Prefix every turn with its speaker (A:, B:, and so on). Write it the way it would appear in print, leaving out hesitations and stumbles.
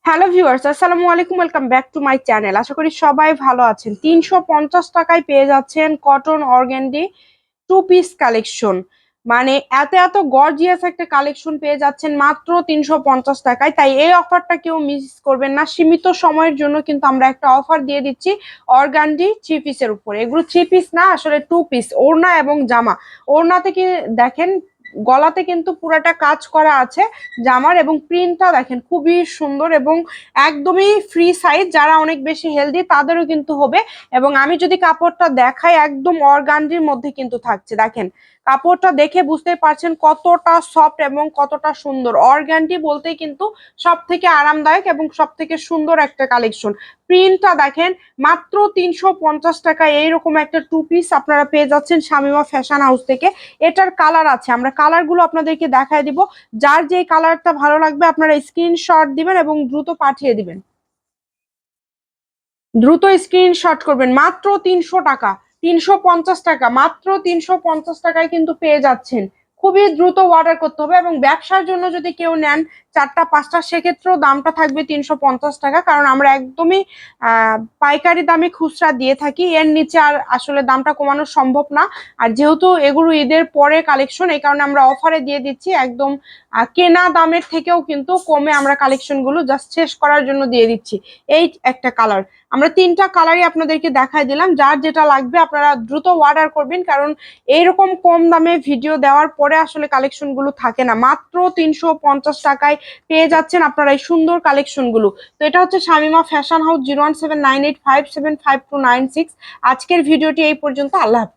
A: Hello viewers, আসসালামু আলাইকুম। Welcome back to my channel. আশা করি সবাই ভালো আছেন। 350 টাকায় পেয়ে যাচ্ছেন cotton organdy two piece collection. মানে এত এত গর্জিয়াস একটা কালেকশন পেয়ে যাচ্ছেন মাত্র 350 টাকায়। তাই এই অফারটা কেউ মিস করবেন না। সীমিত সময়ের জন্য কিন্তু আমরা একটা অফার দিয়ে দিচ্ছি অর্গানডি থ্রি পিসের উপরে। এগুলো থ্রি পিস না, আসলে টু পিস, ওড়না এবং জামা। ওড়নাতে কি দেখেন, গলাতে কিন্তু পুরাটা কাজ করা আছে জামার, এবং প্রিন্টটা দেখেন খুবই সুন্দর এবং একদমই ফ্রি সাইজ। যারা অনেক বেশি হেলদি তাদেরও কিন্তু হবে। এবং আমি যদি কাপড়টা দেখাই, একদম অর্গানজির মধ্যে কিন্তু থাকছে। দেখেন কাপড়টা দেখে বুঝতে পারছেন কতটা সফট এবং কতটা সুন্দর। অর্গানজি বলতেই কিন্তু সব থেকে আরামদায়ক এবং সব থেকে সুন্দর একটা কালেকশন। প্রিন্টটা দেখেন, মাত্র 350 টাকায় এইরকম একটা টু পিস আপনারা পেয়ে যাচ্ছেন শামিমা ফ্যাশন হাউস থেকে। এটার কালার আছে, আমরা কালারগুলো আপনাদেরকে দেখায় দিব। যার যে কালারটা ভালো লাগবে আপনারা স্ক্রিনশট দিবেন এবং দ্রুত পাঠিয়ে দিবেন। দ্রুত স্ক্রিনশট করবেন। মাত্র 300 টাকা, 350 টাকা, মাত্র 350 টাকায় কিন্তু পেয়ে যাচ্ছেন। খুবই দ্রুত অর্ডার করতে হবে। এবং ব্যবসার জন্য যদি কেউ নেন চারটা পাঁচটা, সেক্ষেত্রেও দামটা থাকবে 350 টাকা, কারণ আমরা একদমই পাইকারি দামে খুচরা দিয়ে থাকি। এর নিচে আর আসলে দামটা কমানো সম্ভব না। আর যেহেতু এগুলো ঈদের পরে কালেকশন, এই কারণে আমরা অফারে দিয়ে দিচ্ছি একদম কেনা দামের থেকেও কিন্তু কমে। আমরা কালেকশন গুলো জাস্ট শেষ করার জন্য দিয়ে দিচ্ছি। এই একটা কালার, আমরা তিনটা কালারই আপনাদেরকে দেখাই দিলাম। যার যেটা লাগবে আপনারা দ্রুত অর্ডার করবেন, কারণ এইরকম কম দামে ভিডিও দেওয়ার পরে আসলে কালেকশন গুলো থাকে না। মাত্র 350 টাকায় পেয়ে যাচ্ছেন আপনারা এই সুন্দর কালেকশন গুলো। তো এটা হচ্ছে শামিমা ফ্যাশন হাউস, 01798575296। আজকের ভিডিওটি এই পর্যন্ত। আল্লাহ হাফেজ।